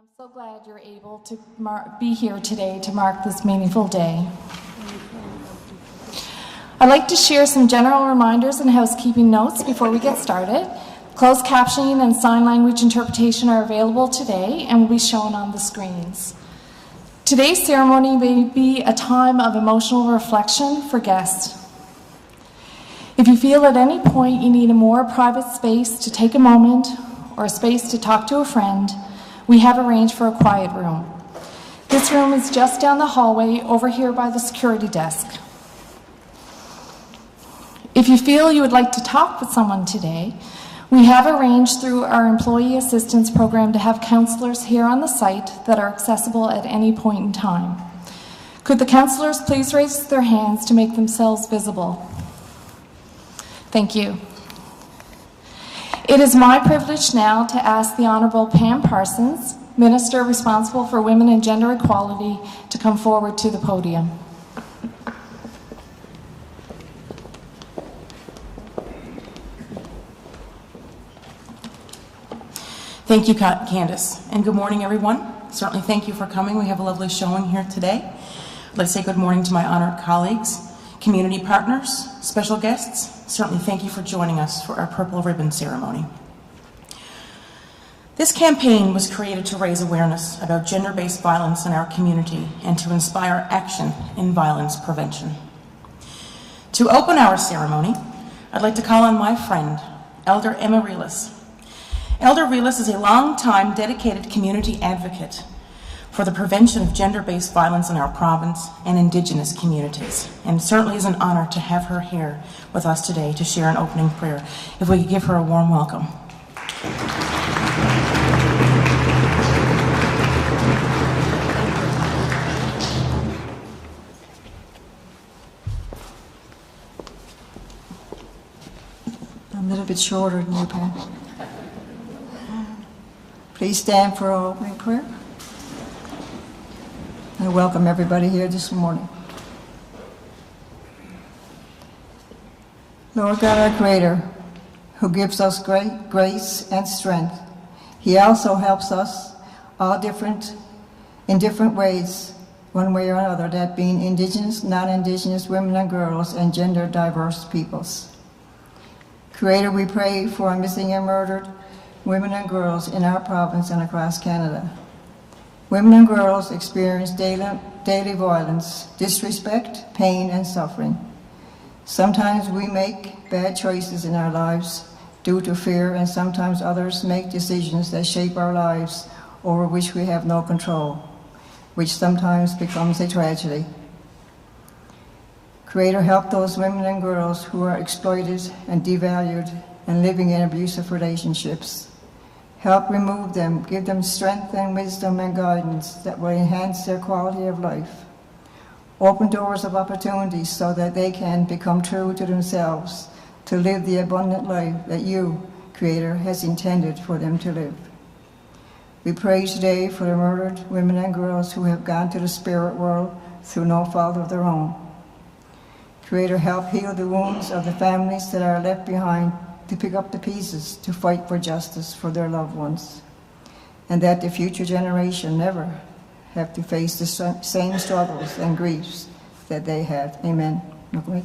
I'm so glad you're able to be here today to mark this meaningful day. I'd like to share some general reminders and housekeeping notes before we get started. Closed captioning and sign language interpretation are available today and will be shown on the screens. Today's ceremony may be a time of emotional reflection for guests. If you feel at any point you need a more private space to take a moment or a space to talk to a friend, we have arranged for a quiet room. This room is just down the hallway over here by the security desk. If you feel you would like to talk with someone today, we have arranged through our employee assistance program to have counselors here on the site that are accessible at any point in time. Could the counselors please raise their hands to make themselves visible? Thank you. It is my privilege now to ask the Honourable Pam Parsons, Minister responsible for Women and Gender Equality, to come forward to the podium. Thank you, Candace, and good morning, everyone. Certainly thank you for coming. We have a lovely showing here today. I'd like to say good morning to my honored colleagues, community partners, special guests. Certainly thank you for joining us for our Purple Ribbon ceremony. This campaign was created to raise awareness about gender-based violence in our community and to inspire action in violence prevention. To open our ceremony, I'd like to call on my friend, Elder Emma Relis. Elder Relis is a long-time dedicated community advocate for the prevention of gender-based violence in our province and Indigenous communities. And it certainly is an honor to have her here with us today to share an opening prayer. If we could give her a warm welcome. I'm a little bit shorter than you, Pam. Please stand for our opening prayer. I welcome everybody here this morning. Lord God, our Creator, who gives us great grace and strength, He also helps us all in different ways, one way or another, that being Indigenous, non-Indigenous women and girls, and gender diverse peoples. Creator, we pray for missing and murdered women and girls in our province and across Canada. Women and girls experience daily violence, disrespect, pain, and suffering. Sometimes we make bad choices in our lives due to fear, and sometimes others make decisions that shape our lives over which we have no control, which sometimes becomes a tragedy. Creator, help those women and girls who are exploited and devalued and living in abusive relationships. Help remove them, give them strength and wisdom and guidance that will enhance their quality of life. Open doors of opportunities so that they can become true to themselves, to live the abundant life that you, Creator, has intended for them to live. We pray today for the murdered women and girls who have gone to the spirit world through no fault of their own. Creator, help heal the wounds of the families that are left behind to pick up the pieces to fight for justice for their loved ones, and that the future generation never have to face the same struggles and griefs that they had. Amen. Okay.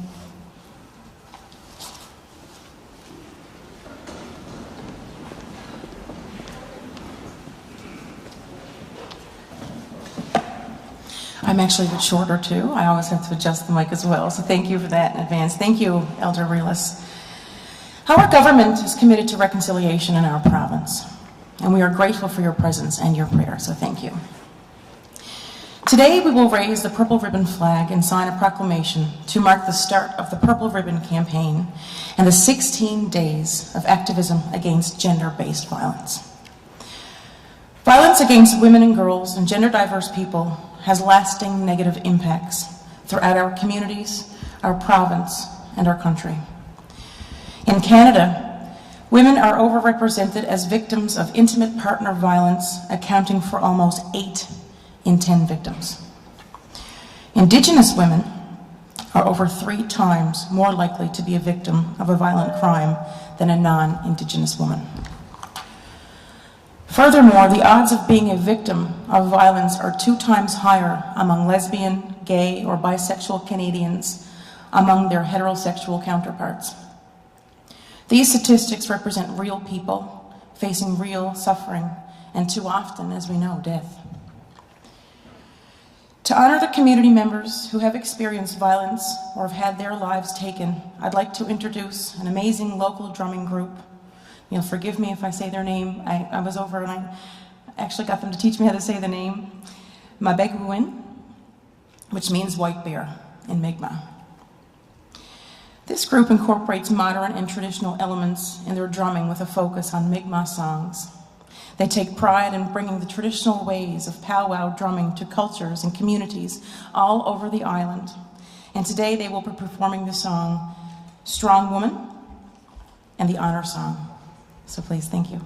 I'm actually a bit shorter too. I always have to adjust the mic as well, so thank you for that in advance. Thank you, Elder Relis. Our government is committed to reconciliation in our province, and we are grateful for your presence and your prayer, so thank you. Today we will raise the Purple Ribbon flag and sign a proclamation to mark the start of the Purple Ribbon campaign and the 16 days of activism against gender-based violence. Violence against women and girls and gender-diverse people has lasting negative impacts throughout our communities, our province, and our country. In Canada, women are overrepresented as victims of intimate partner violence, accounting for almost 8 in 10 victims. Indigenous women are over 3 times more likely to be a victim of a violent crime than a non-Indigenous woman. Furthermore, the odds of being a victim of violence are 2 times higher among lesbian, gay, or bisexual Canadians among their heterosexual counterparts. These statistics represent real people facing real suffering, and too often, as we know, death. To honor the community members who have experienced violence or have had their lives taken, I'd like to introduce an amazing local drumming group. You'll forgive me if I say their name. I was over and I actually got them to teach me how to say the name. Mabegwin, which means white bear in Mi'kmaq. This group incorporates modern and traditional elements in their drumming with a focus on Mi'kmaq songs. They take pride in bringing the traditional ways of powwow drumming to cultures and communities all over the island. And today they will be performing the song Strong Woman and the Honor Song. So please, thank you.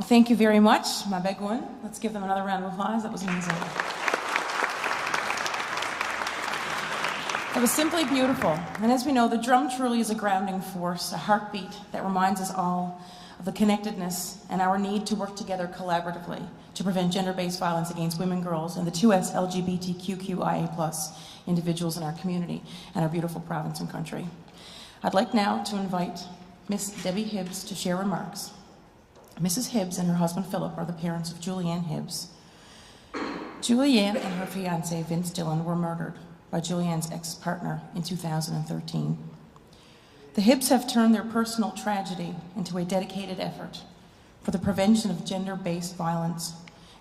Thank you very much, ma begwin. Let's give them another round of applause. That was amazing. That was simply beautiful. And as we know, the drum truly is a grounding force, a heartbeat that reminds us all of the connectedness and our need to work together collaboratively to prevent gender-based violence against women, girls, and the 2S LGBTQIA+ individuals in our community and our beautiful province and country. I'd like now to invite Miss Debbie Hibbs to share remarks. Mrs. Hibbs and her husband Philip are the parents of Julianne Hibbs. Julianne and her fiancé Vince Dillon were murdered by Julianne's ex-partner in 2013. The Hibbs have turned their personal tragedy into a dedicated effort for the prevention of gender-based violence,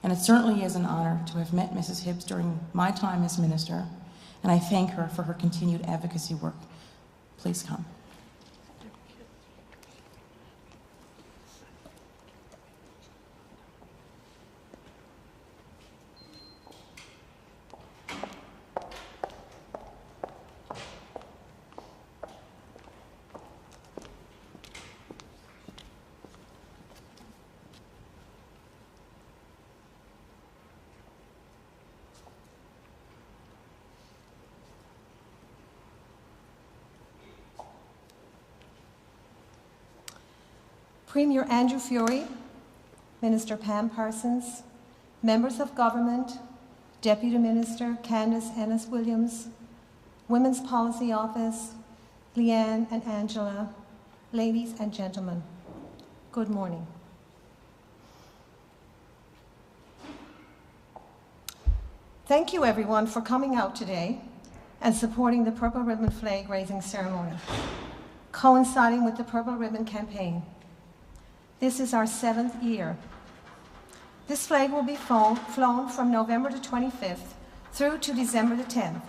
and it certainly is an honor to have met Mrs. Hibbs during my time as minister, and I thank her for her continued advocacy work. Please come. Premier Andrew Furey, Minister Pam Parsons, members of government, Deputy Minister Candace Ennis-Williams, Women's Policy Office, Leanne and Angela, ladies and gentlemen, good morning. Thank you everyone for coming out today and supporting the Purple Ribbon flag raising ceremony, coinciding with the Purple Ribbon campaign. This is our 7th year. This flag will be flown from November the 25th through to December the 10th,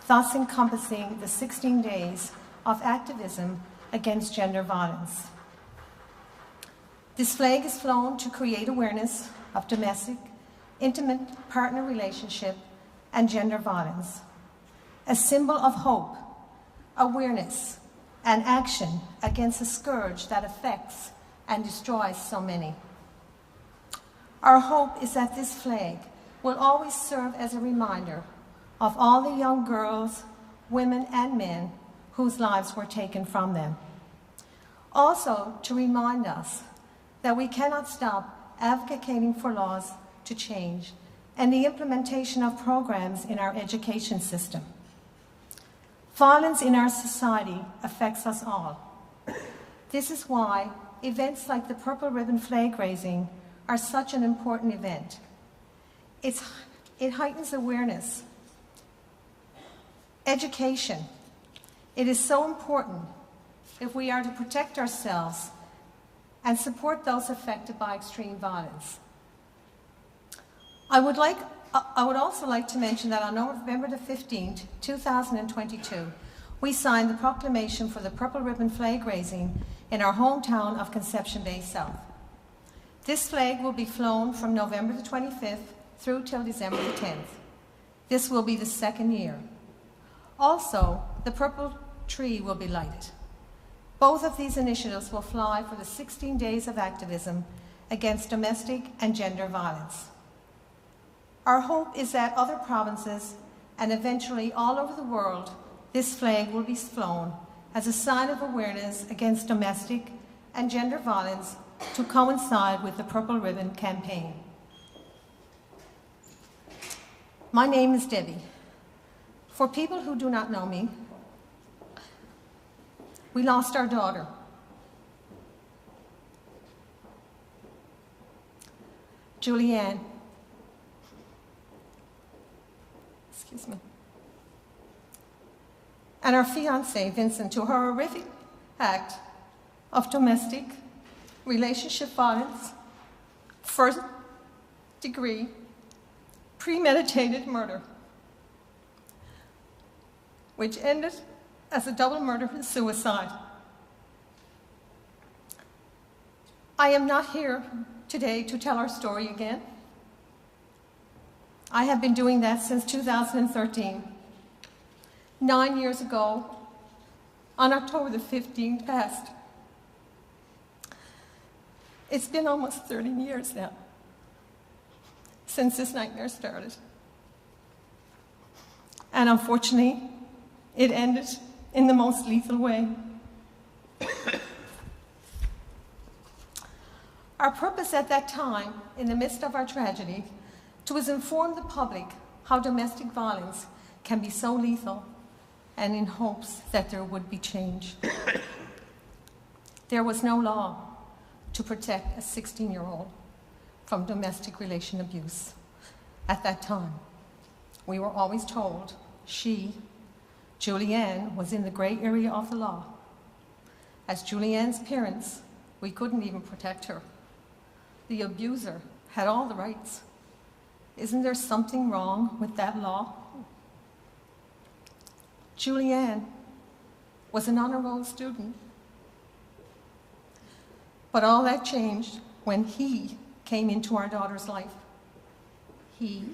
thus encompassing the 16 days of activism against gender violence. This flag is flown to create awareness of domestic, intimate partner relationship and gender violence, a symbol of hope, awareness, and action against a scourge that affects and destroys so many. Our hope is that this flag will always serve as a reminder of all the young girls, women, and men whose lives were taken from them. Also, to remind us that we cannot stop advocating for laws to change and the implementation of programs in our education system. Violence in our society affects us all. This is why events like the Purple Ribbon flag raising are such an important event. It heightens awareness, education. It is so important if we are to protect ourselves and support those affected by extreme violence. I would also like to mention that on November the 15th, 2022, we signed the proclamation for the Purple Ribbon flag raising in our hometown of Conception Bay South. This flag will be flown from November the 25th through till December the 10th. This will be the 2nd year. Also, the purple tree will be lighted. Both of these initiatives will fly for the 16 days of activism against domestic and gender violence. Our hope is that other provinces and eventually all over the world, this flag will be flown as a sign of awareness against domestic and gender violence to coincide with the Purple Ribbon campaign. My name is Debbie. For people who do not know me, we lost our daughter. Julianne. Excuse me. And our fiancé, Vincent, to her horrific act of domestic relationship violence, first-degree, premeditated murder, which ended as a double murder-suicide. I am not here today to tell our story again. I have been doing that since 2013. 9 years ago, on October the 15th past. It's been almost 30 years now since this nightmare started. And unfortunately, it ended in the most lethal way. Our purpose at that time, in the midst of our tragedy, was to inform the public how domestic violence can be so lethal, and in hopes that there would be change. There was no law to protect a 16-year-old from domestic relation abuse at that time. We were always told she, Julianne, was in the gray area of the law. As Julianne's parents, we couldn't even protect her. The abuser had all the rights. Isn't there something wrong with that law? Julianne was an honor roll student. But all that changed when he came into our daughter's life. He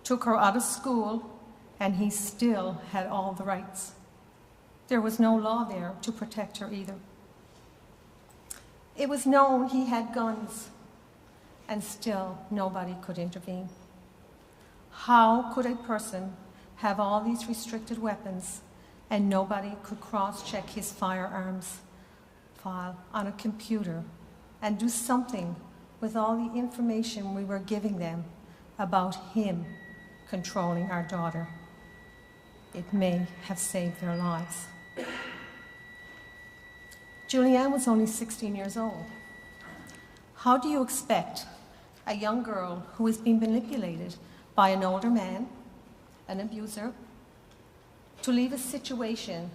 took her out of school, and he still had all the rights. There was no law there to protect her either. It was known he had guns, and still nobody could intervene. How could a person have all these restricted weapons and nobody could cross-check his firearms file on a computer and do something with all the information we were giving them about him controlling our daughter? It may have saved their lives. Julianne was only 16 years old. How do you expect a young girl who is being manipulated by an older man, an abuser, to leave a situation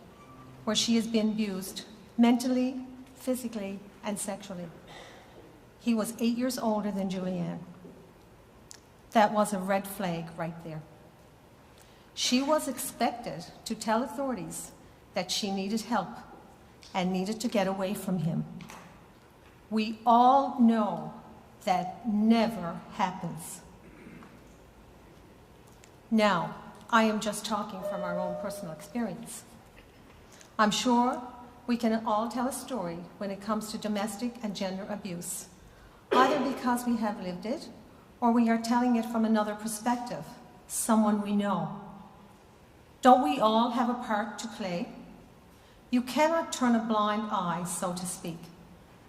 where she has been abused mentally, physically, and sexually? He was 8 years older than Julianne. That was a red flag right there. She was expected to tell authorities that she needed help and needed to get away from him. We all know that never happens. Now, I am just talking from our own personal experience. I'm sure we can all tell a story when it comes to domestic and gender abuse, either because we have lived it or we are telling it from another perspective, someone we know. Don't we all have a part to play? You cannot turn a blind eye, so to speak.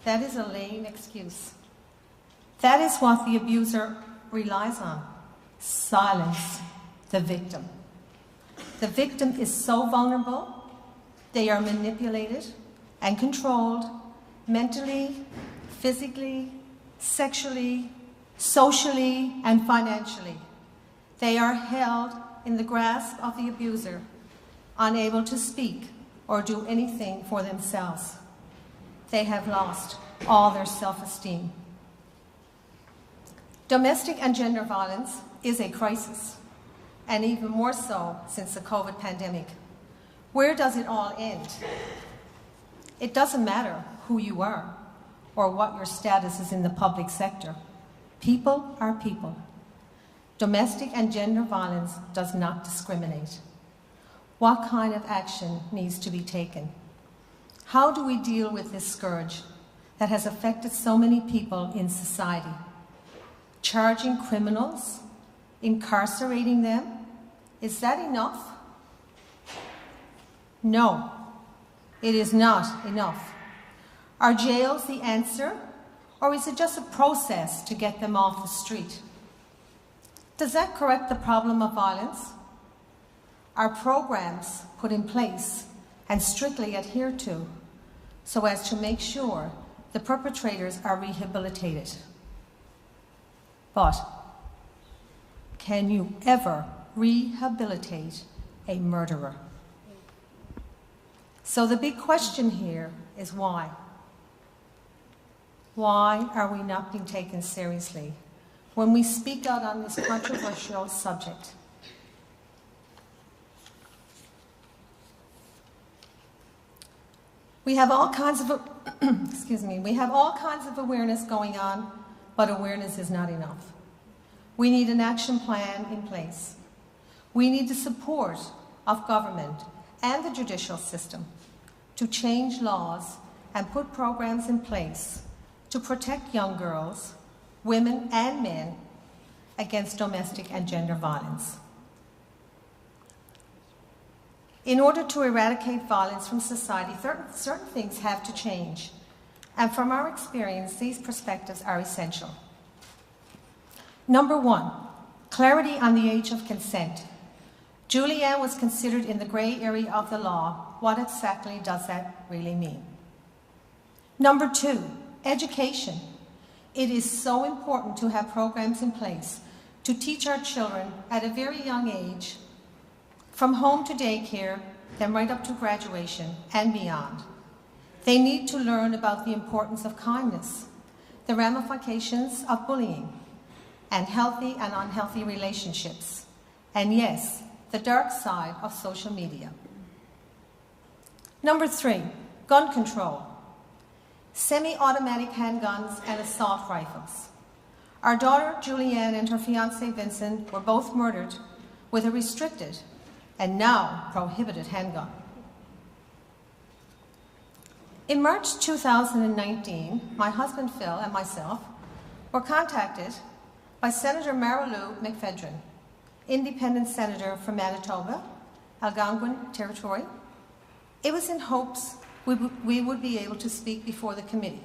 That is a lame excuse. That is what the abuser relies on: silence the victim. The victim is so vulnerable. They are manipulated and controlled mentally, physically, sexually, socially, and financially. They are held in the grasp of the abuser, unable to speak or do anything for themselves. They have lost all their self-esteem. Domestic and gender violence is a crisis, and even more so since the COVID pandemic. Where does it all end? It doesn't matter who you are or what your status is in the public sector. People are people. Domestic and gender violence does not discriminate. What kind of action needs to be taken? How do we deal with this scourge that has affected so many people in society? Charging criminals? Incarcerating them? Is that enough? No, it is not enough. Are jails the answer, or is it just a process to get them off the street? Does that correct the problem of violence? Are programs put in place and strictly adhered to so as to make sure the perpetrators are rehabilitated? But can you ever rehabilitate a murderer? So the big question here is why? Why are we not being taken seriously when we speak out on this controversial subject? We have all kinds of we have all kinds of awareness going on, but awareness is not enough. We need an action plan in place. We need the support of government and the judicial system to change laws and put programs in place to protect young girls, women and men against domestic and gender violence. In order to eradicate violence from society, certain things have to change. And from our experience, these perspectives are essential. Number one, clarity on the age of consent. Julianne was considered in the grey area of the law. What exactly does that really mean? Number two, education. It is so important to have programs in place to teach our children at a very young age, from home to daycare, then right up to graduation and beyond. They need to learn about the importance of kindness, the ramifications of bullying, and healthy and unhealthy relationships, and yes, the dark side of social media. Number three, gun control. Semi-automatic handguns and assault rifles. Our daughter Julianne and her fiancé Vincent were both murdered with a restricted and now prohibited handgun. In March 2019, my husband Phil and myself were contacted by Senator Marilu McFedrin, independent senator from Manitoba, Algonquin Territory. It was in hopes we would be able to speak before the committee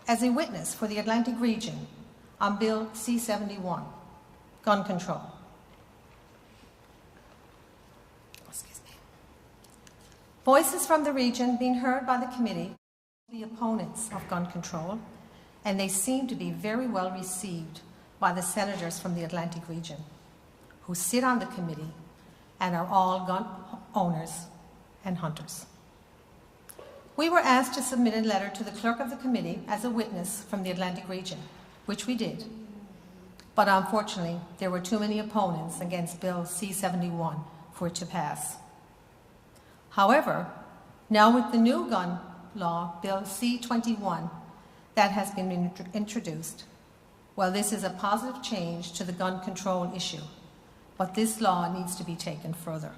as a witness for the Atlantic region on Bill C-71, gun control. Excuse me. Voices from the region being heard by the committee, the opponents of gun control, and they seem to be very well received by the senators from the Atlantic region, who sit on the committee and are all gun owners and hunters. We were asked to submit a letter to the clerk of the committee as a witness from the Atlantic region, which we did. But unfortunately, there were too many opponents against Bill C-71 for it to pass. However, now with the new gun law, Bill C-21, that has been introduced, well, this is a positive change to the gun control issue, but this law needs to be taken further.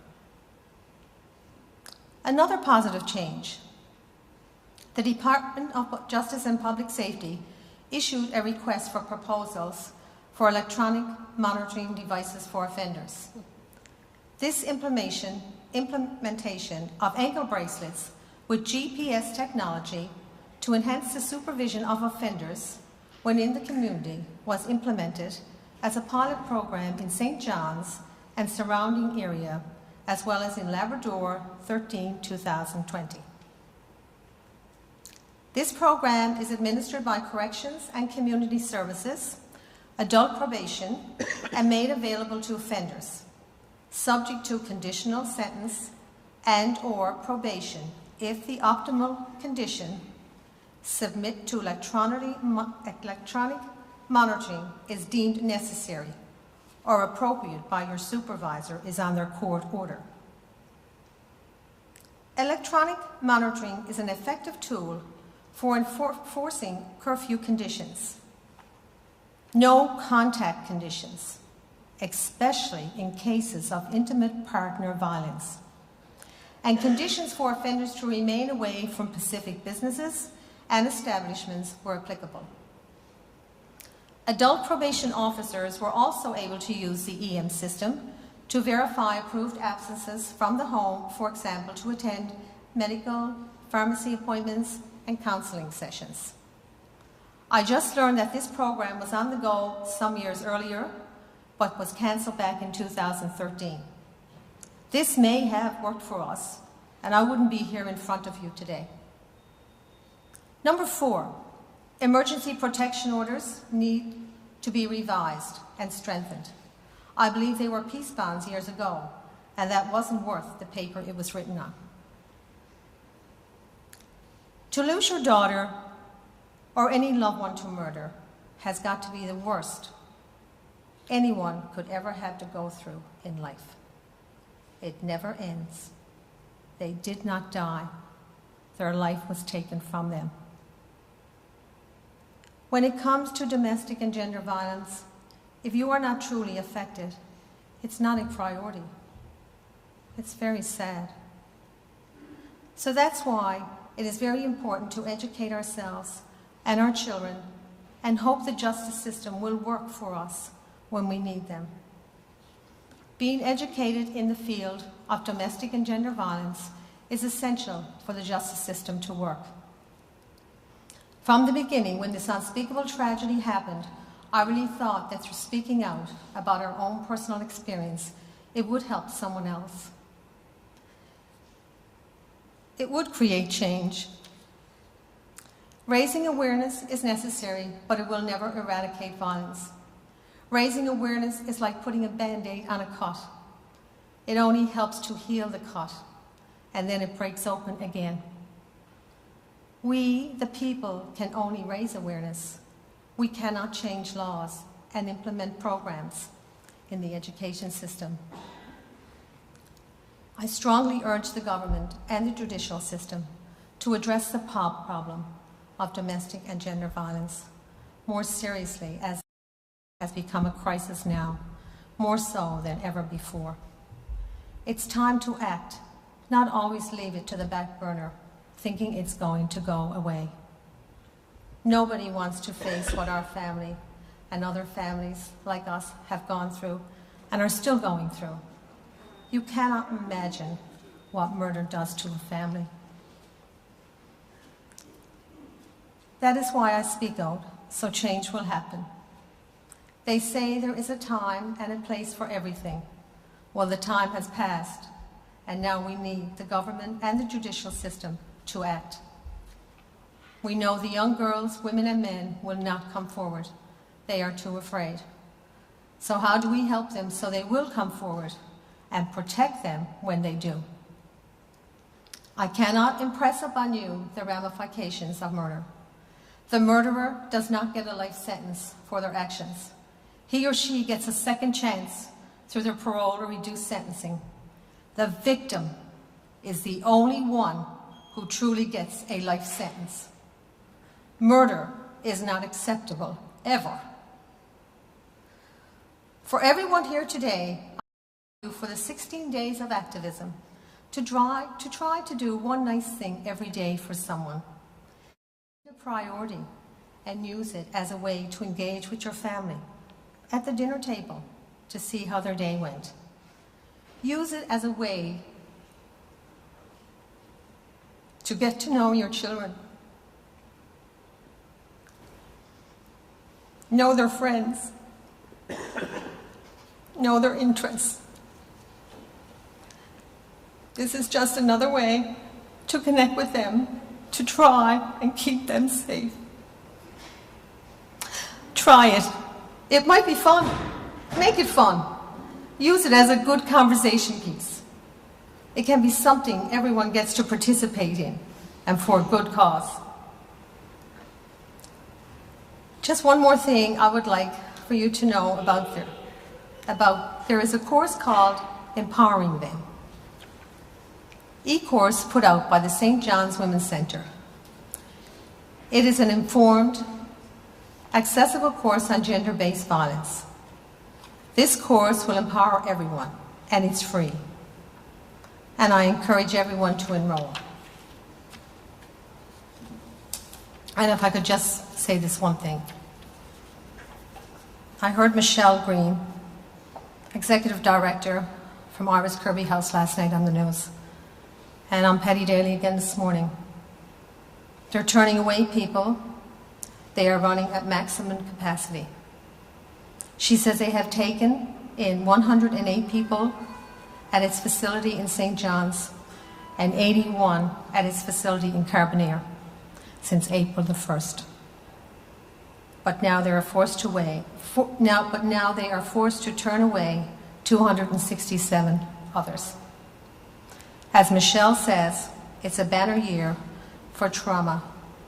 Another positive change. The Department of Justice and Public Safety issued a request for proposals for electronic monitoring devices for offenders. This implementation of ankle bracelets with GPS technology to enhance the supervision of offenders when in the community was implemented as a pilot program in St. John's and surrounding area, as well as in Labrador 13-2020. This program is administered by Corrections and Community Services, Adult Probation, and made available to offenders, subject to conditional sentence and/or probation if the optimal condition submit to electronic monitoring is deemed necessary or appropriate by your supervisor is on their court order. Electronic monitoring is an effective tool for enforcing curfew conditions. No contact conditions, especially in cases of intimate partner violence, and conditions for offenders to remain away from specific businesses and establishments were applicable. Adult probation officers were also able to use the EM system to verify approved absences from the home, for example, to attend medical, pharmacy appointments, and counseling sessions. I just learned that this program was on the go some years earlier, but was cancelled back in 2013. This may have worked for us, and I wouldn't be here in front of you today. Number 4, emergency protection orders need to be revised and strengthened. I believe they were peace bonds years ago, and that wasn't worth the paper it was written on. To lose your daughter or any loved one to murder has got to be the worst anyone could ever have to go through in life. It never ends. They did not die. Their life was taken from them. When it comes to domestic and gender violence, if you are not truly affected, it's not a priority. It's very sad. So that's why it is very important to educate ourselves and our children, and hope the justice system will work for us when we need them. Being educated in the field of domestic and gender violence is essential for the justice system to work. From the beginning, when this unspeakable tragedy happened, I really thought that through speaking out about our own personal experience, it would help someone else. It would create change. Raising awareness is necessary, but it will never eradicate violence. Raising awareness is like putting a Band-Aid on a cut. It only helps to heal the cut, and then it breaks open again. We, the people, can only raise awareness. We cannot change laws and implement programs in the education system. I strongly urge the government and the judicial system to address the problem of domestic and gender violence more seriously, as it has become a crisis now, more so than ever before. It's time to act, not always leave it to the back burner, thinking it's going to go away. Nobody wants to face what our family and other families like us have gone through and are still going through. You cannot imagine what murder does to a family. That is why I speak out, so change will happen. They say there is a time and a place for everything. Well, the time has passed, and now we need the government and the judicial system to act. We know the young girls, women and men will not come forward. They are too afraid. So how do we help them so they will come forward and protect them when they do? I cannot impress upon you the ramifications of murder. The murderer does not get a life sentence for their actions. He or she gets a second chance through their parole or reduced sentencing. The victim is the only one who truly gets a life sentence. Murder is not acceptable, ever. For everyone here today, I thank you for the 16 days of activism to try to do one nice thing every day for someone. Make it a priority and use it as a way to engage with your family at the dinner table to see how their day went. Use it as a way to get to know your children. Know their friends. Know their interests. This is just another way to connect with them, to try and keep them safe. Try it. It might be fun. Make it fun. Use it as a good conversation piece. It can be something everyone gets to participate in, and for a good cause. Just one more thing I would like for you to know about there is a course called Empowering Them. E-course put out by the St. John's Women's Centre. It is an informed, accessible course on gender-based violence. This course will empower everyone, and it's free. And I encourage everyone to enroll. And if I could just say this one thing. I heard Michelle Green, Executive Director from Iris Kirby House last night on the news, and on Paddy Daly again this morning. They're turning away people. They are running at maximum capacity. She says they have taken in 108 people at its facility in St. John's and 81 at its facility in Carbonear since April the 1st. But now they are forced to turn away 267 others. As Michelle says, it's a banner year for trauma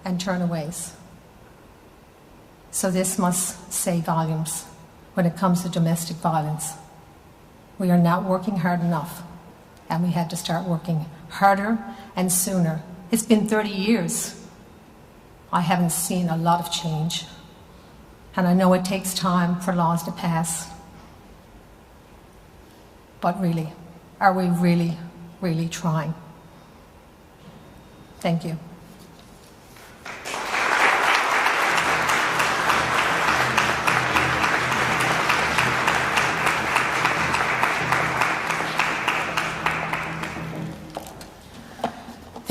and turnaways. So this must say volumes when it comes to domestic violence. We are not working hard enough, and we have to start working harder and sooner. It's been 30 years. I haven't seen a lot of change, and I know it takes time for laws to pass. But really, are we really trying? Thank you.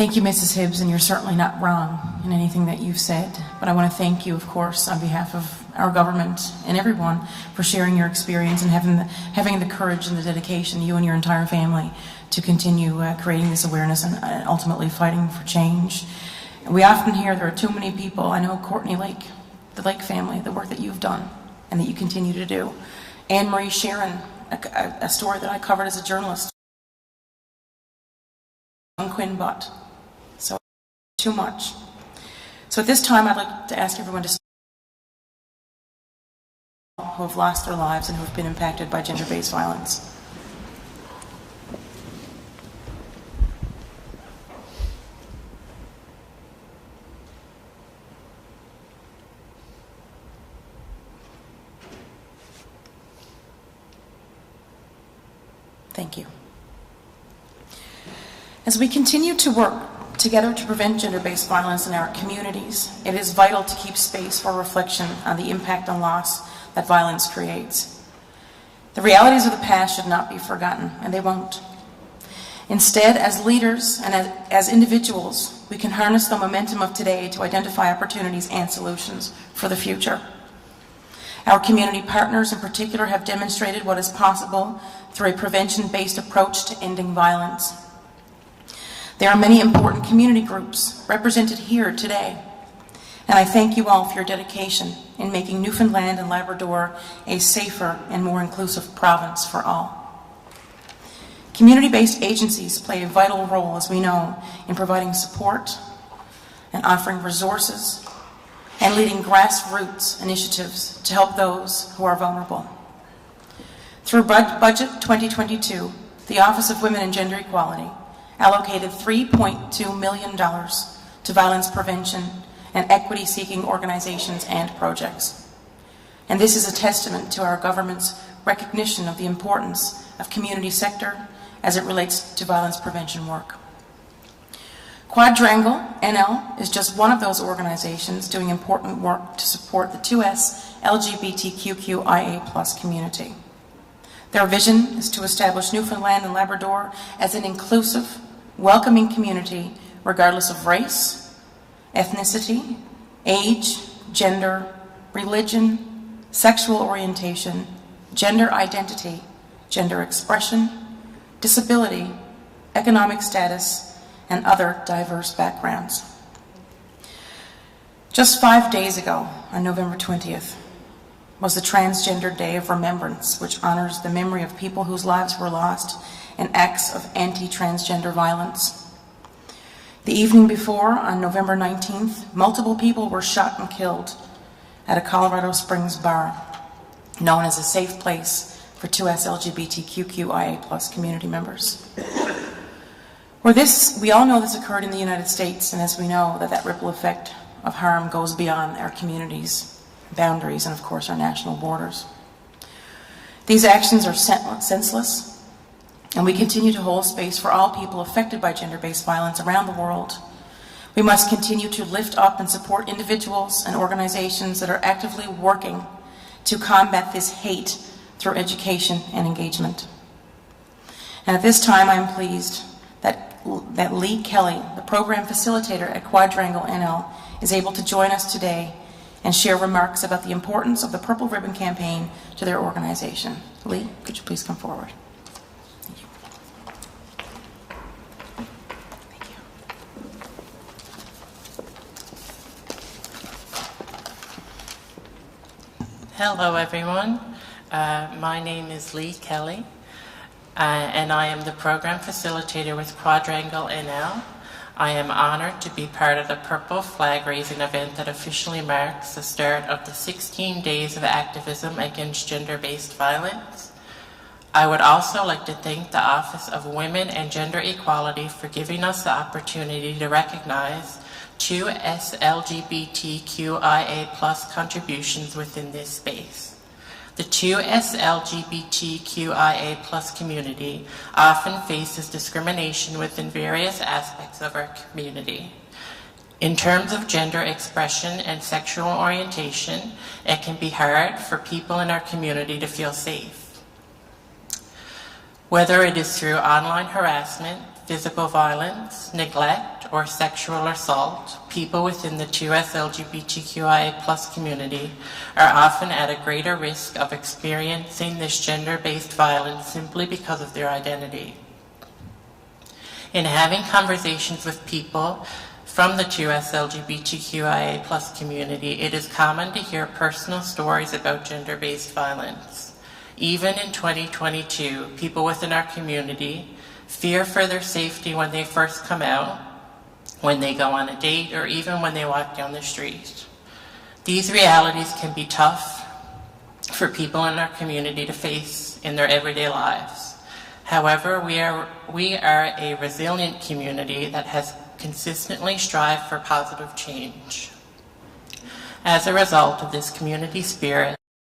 Thank you, Mrs. Hibbs, and you're certainly not wrong in anything that you've said, but I want to thank you, of course, on behalf of our government and everyone for sharing your experience and having the courage and the dedication, you and your entire family, to continue creating this awareness and ultimately fighting for change. We often hear there are too many people. I know Courtney Lake, the Lake family, the work that you've done and that you continue to do. Anne Marie Sharon, a story that I covered as a journalist. Quinn Butt. So, too much. So at this time, I'd like to ask everyone to stand who have lost their lives and who have been impacted by gender-based violence. Thank you. As we continue to work together to prevent gender-based violence in our communities, it is vital to keep space for reflection on the impact and loss that violence creates. The realities of the past should not be forgotten, and they won't. Instead, as leaders and as individuals, we can harness the momentum of today to identify opportunities and solutions for the future. Our community partners in particular have demonstrated what is possible through a prevention-based approach to ending violence. There are many important community groups represented here today, and I thank you all for your dedication in making Newfoundland and Labrador a safer and more inclusive province for all. Community-based agencies play a vital role, as we know, in providing support and offering resources and leading grassroots initiatives to help those who are vulnerable. Through Budget 2022, the Office of Women and Gender Equality allocated $3.2 million to violence prevention and equity-seeking organizations and projects. And this is a testament to our government's recognition of the importance of community sector as it relates to violence prevention work. Quadrangle NL is just one of those organizations doing important work to support the 2S LGBTQIA+ community. Their vision is to establish Newfoundland and Labrador as an inclusive, welcoming community regardless of race, ethnicity, age, gender, religion, sexual orientation, gender identity, gender expression, disability, economic status, and other diverse backgrounds. Just 5 days ago, on November 20th, was the Transgender Day of Remembrance, which honors the memory of people whose lives were lost in acts of anti-transgender violence. The evening before, on November 19th, multiple people were shot and killed at a Colorado Springs bar, known as a safe place for 2S LGBTQIA+ community members. We all know this occurred in the United States, and as we know, that ripple effect of harm goes beyond our communities' boundaries and, of course, our national borders. These actions are senseless, and we continue to hold space for all people affected by gender-based violence around the world. We must continue to lift up and support individuals and organizations that are actively working to combat this hate through education and engagement. And at this time, I am pleased that Lee Kelly, the program facilitator at Quadrangle NL, is able to join us today and share remarks about the importance of the Purple Ribbon Campaign to their organization. Lee, could you please come forward? Thank you. Thank you. Hello, everyone. My name is Lee Kelly, and I am the program facilitator with Quadrangle NL. I am honored to be part of the Purple Flag Raising event that officially marks the start of the 16 days of activism against gender-based violence. I would also like to thank the Office of Women and Gender Equality for giving us the opportunity to recognize 2S LGBTQIA+ contributions within this space. The 2S LGBTQIA+ community often faces discrimination within various aspects of our community. In terms of gender expression and sexual orientation, it can be hard for people in our community to feel safe. Whether it is through online harassment, physical violence, neglect, or sexual assault, people within the 2S LGBTQIA+ community are often at a greater risk of experiencing this gender-based violence simply because of their identity. In having conversations with people from the 2S LGBTQIA+ community, it is common to hear personal stories about gender-based violence. Even in 2022, people within our community fear for their safety when they first come out, when they go on a date, or even when they walk down the street. These realities can be tough for people in our community to face in their everyday lives. However, we are a resilient community that has consistently strived for positive change. As a result of this community spirit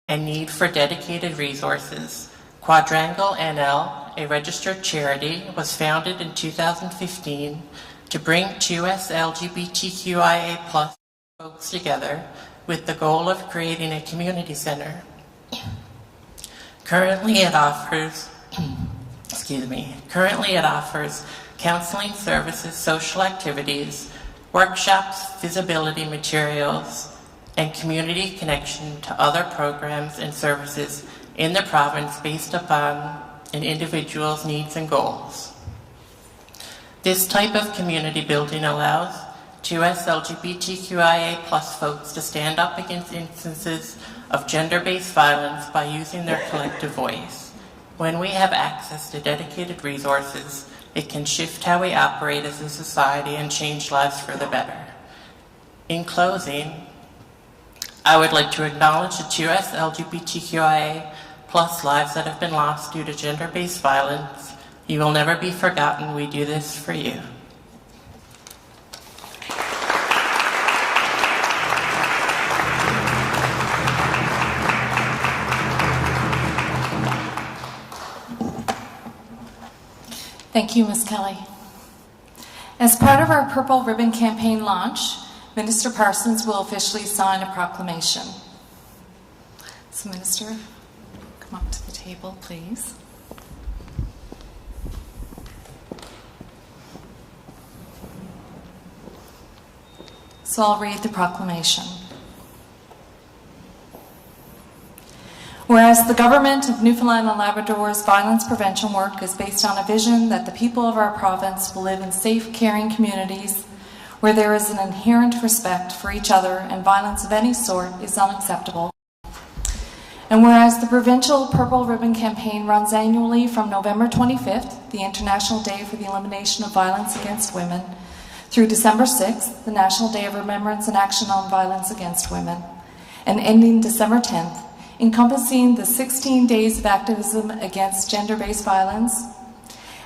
and need for dedicated resources, Quadrangle NL, a registered charity, was founded in 2015 to bring 2S LGBTQIA+ folks together with the goal of creating a community center. Currently it offers counseling services, social activities, workshops, visibility materials, and community connection to other programs and services in the province based upon an individual's needs and goals. This type of community building allows 2S LGBTQIA+ folks to stand up against instances of gender-based violence by using their collective voice. When we have access to dedicated resources, it can shift how we operate as a society and change lives for the better. In closing, I would like to acknowledge the 2S LGBTQIA+ lives that have been lost due to gender-based violence. You will never be forgotten. We do this for you. Thank you, Ms. Kelly. As part of our Purple Ribbon campaign launch, Minister Parsons will officially sign a proclamation. So, Minister, come up to the table, please. So I'll read the proclamation. Whereas the Government of Newfoundland and Labrador's violence prevention work is based on a vision that the people of our province will live in safe, caring communities where there is an inherent respect for each other and violence of any sort is unacceptable. And whereas the provincial Purple Ribbon campaign runs annually from November 25th, the International Day for the Elimination of Violence Against Women, through December 6th, the National Day of Remembrance and Action on Violence Against Women, and ending December 10th, encompassing the 16 days of activism against gender-based violence.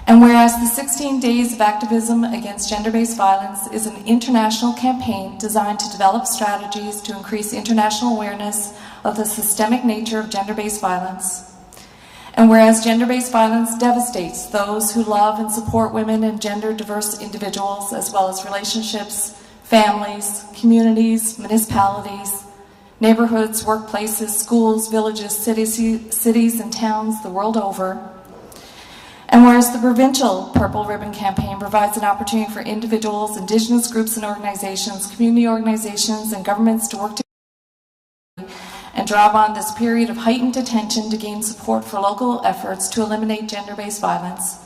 And whereas the 16 days of activism against gender-based violence is an international campaign designed to develop strategies to increase international awareness of the systemic nature of gender-based violence. And whereas gender-based violence devastates those who love and support women and gender-diverse individuals, as well as relationships, families, communities, municipalities, neighborhoods, workplaces, schools, villages, cities, and towns the world over. And whereas the provincial Purple Ribbon campaign provides an opportunity for individuals, Indigenous groups and organizations, community organizations, and governments to work together and draw upon this period of heightened attention to gain support for local efforts to eliminate gender-based violence.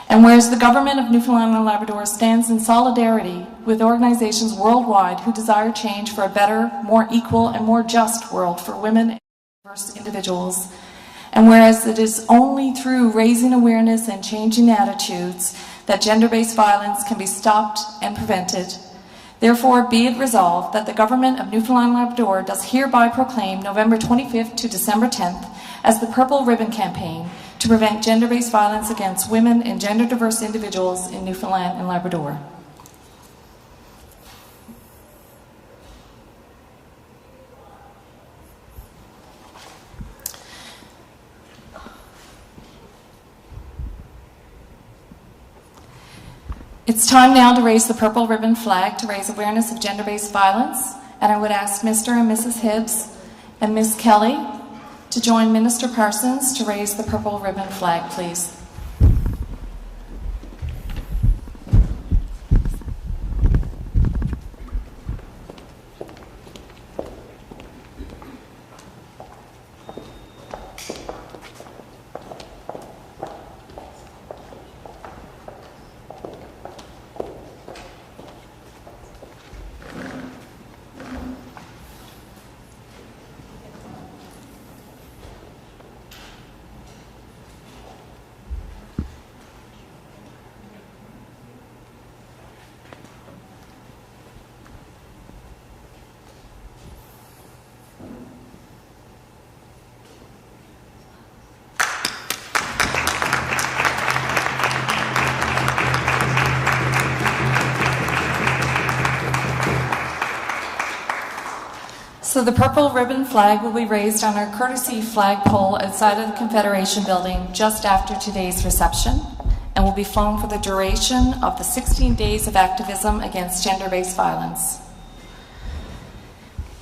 And whereas the Government of Newfoundland and Labrador stands in solidarity with organizations worldwide who desire change for a better, more equal, and more just world for women and diverse individuals. And whereas it is only through raising awareness and changing attitudes that gender-based violence can be stopped and prevented. Therefore, be it resolved that the Government of Newfoundland and Labrador does hereby proclaim November 25th to December 10th as the Purple Ribbon Campaign to prevent gender-based violence against women and gender-diverse individuals in Newfoundland and Labrador. It's time now to raise the Purple Ribbon flag to raise awareness of gender-based violence, and I would ask Mr. and Mrs. Hibbs and Ms. Kelly to join Minister Parsons to raise the Purple Ribbon flag, please. So the purple ribbon flag will be raised on our courtesy flagpole outside of the Confederation Building just after today's reception, and will be flown for the duration of the 16 days of activism against gender-based violence.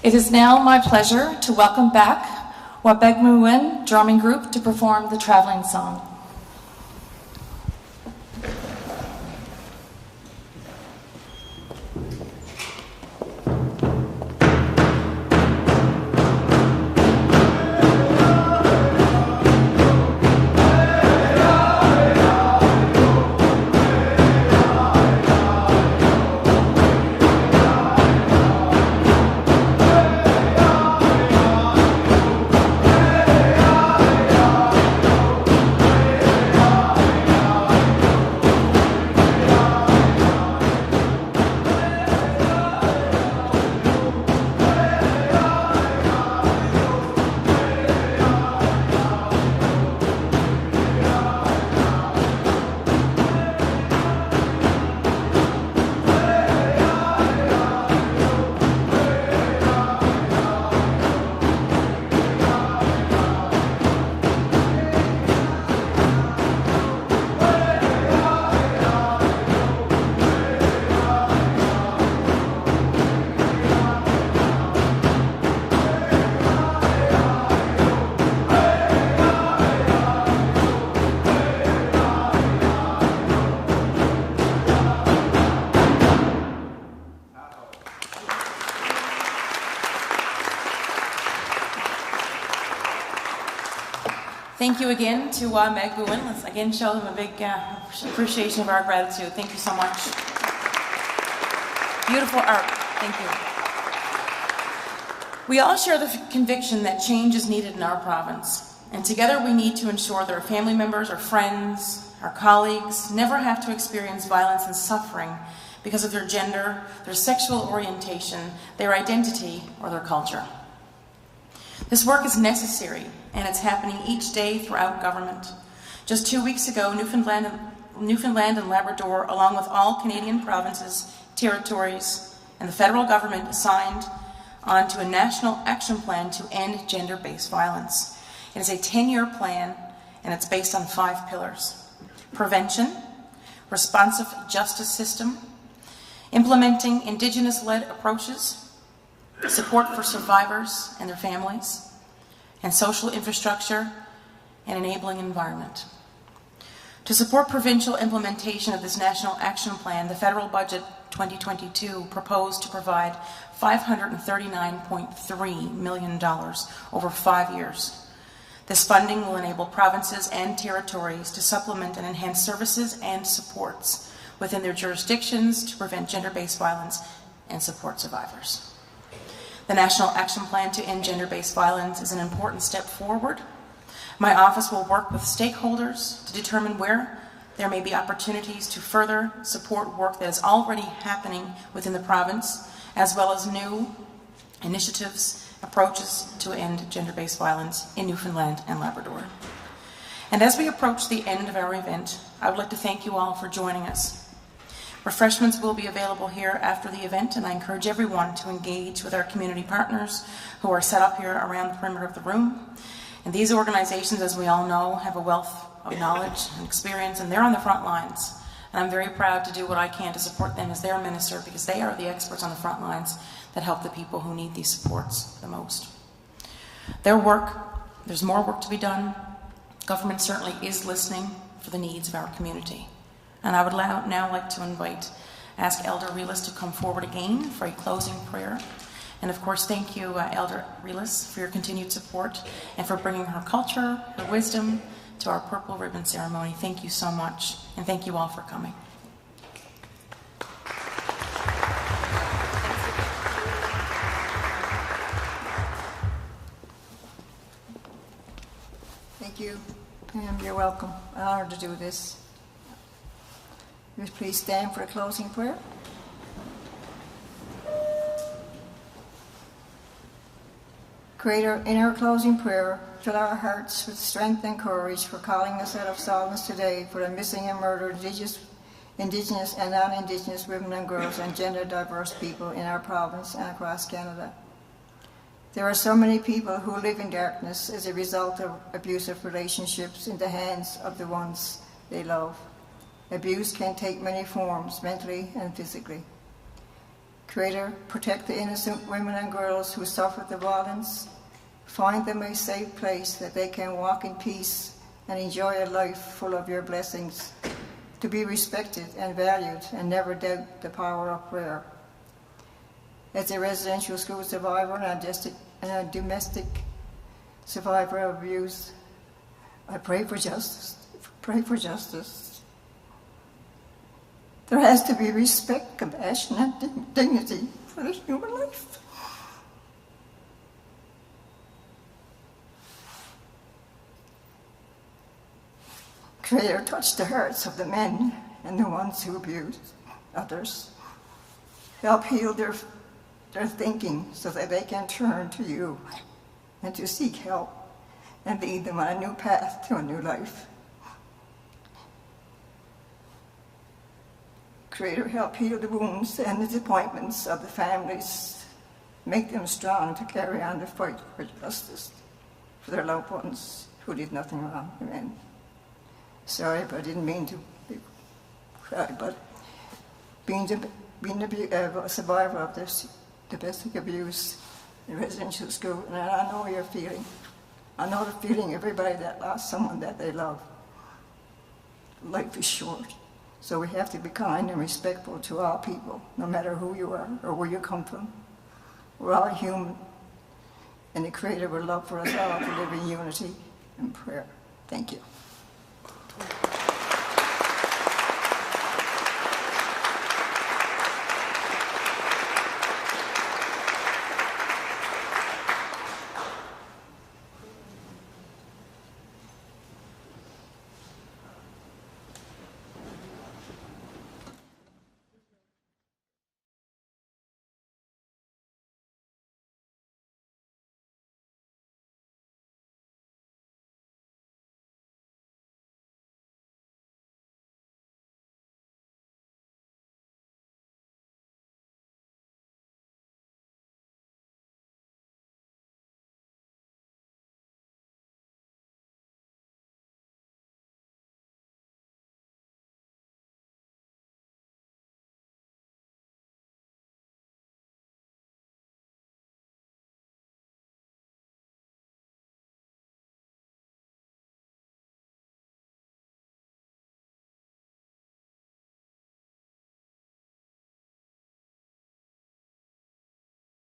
It is now my pleasure to welcome back Wabegmuwin Drumming Group to perform the traveling song. Thank you again to Meg Buwin. Let's again show them a big appreciation of our gratitude. Thank you so much. Beautiful art. Thank you. We all share the conviction that change is needed in our province, and together we need to ensure that our family members, our friends, our colleagues never have to experience violence and suffering because of their gender, their sexual orientation, their identity, or their culture. This work is necessary, and it's happening each day throughout government. Just 2 weeks ago, Newfoundland and Labrador, along with all Canadian provinces, territories, and the federal government signed on to a national action plan to end gender-based violence. It is a 10-year plan, and it's based on 5 pillars: prevention, responsive justice system, implementing Indigenous-led approaches, support for survivors and their families, and social infrastructure and enabling environment. To support provincial implementation of this National Action Plan, the federal budget 2022 proposed to provide $539.3 million over 5 years. This funding will enable provinces and territories to supplement and enhance services and supports within their jurisdictions to prevent gender-based violence and support survivors. The National Action Plan to End Gender-Based Violence is an important step forward. My office will work with stakeholders to determine where there may be opportunities to further support work that is already happening within the province, as well as new initiatives, approaches to end gender-based violence in Newfoundland and Labrador. And as we approach the end of our event, I would like to thank you all for joining us. Refreshments will be available here after the event, and I encourage everyone to engage with our community partners who are set up here around the perimeter of the room. And these organizations, as we all know, have a wealth of knowledge and experience, and they're on the front lines. And I'm very proud to do what I can to support them as their minister, because they are the experts on the front lines that help the people who need these supports the most. Their work, there's more work to be done. Government certainly is listening for the needs of our community. And I would now like to ask Elder Relis to come forward again for a closing prayer. And of course, thank you, Elder Relis, for your continued support and for bringing her culture, her wisdom to our Purple Ribbon ceremony. Thank you so much, and thank you all for coming. Thank you, and you're welcome. I'm honored to do this. Will you please stand for a closing prayer? Creator, in our closing prayer, fill our hearts with strength and courage for calling us out of silence today for the missing and murdered Indigenous and non-Indigenous women and girls and gender diverse people in our province and across Canada. There are so many people who live in darkness as a result of abusive relationships in the hands of the ones they love. Abuse can take many forms, mentally and physically. Creator, protect the innocent women and girls who suffer the violence. Find them a safe place that they can walk in peace and enjoy a life full of your blessings, to be respected and valued and never doubt the power of prayer. As a residential school survivor and a domestic survivor of abuse, I pray for justice. Pray for justice. There has to be respect, compassion, and dignity for the human life. Creator, touch the hearts of the men and the ones who abuse others. Help heal their thinking so that they can turn to you and to seek help and lead them on a new path to a new life. Creator, help heal the wounds and the disappointments of the families. Make them strong to carry on the fight for justice for their loved ones who did nothing wrong. Amen. Sorry, but I didn't mean to cry, but being a survivor of this domestic abuse in residential school, and I know your feeling. I know the feeling of everybody that lost someone that they love. Life is short, so we have to be kind and respectful to all people, no matter who you are or where you come from. We're all human, and the Creator would love for us all to live in unity and prayer. Thank you.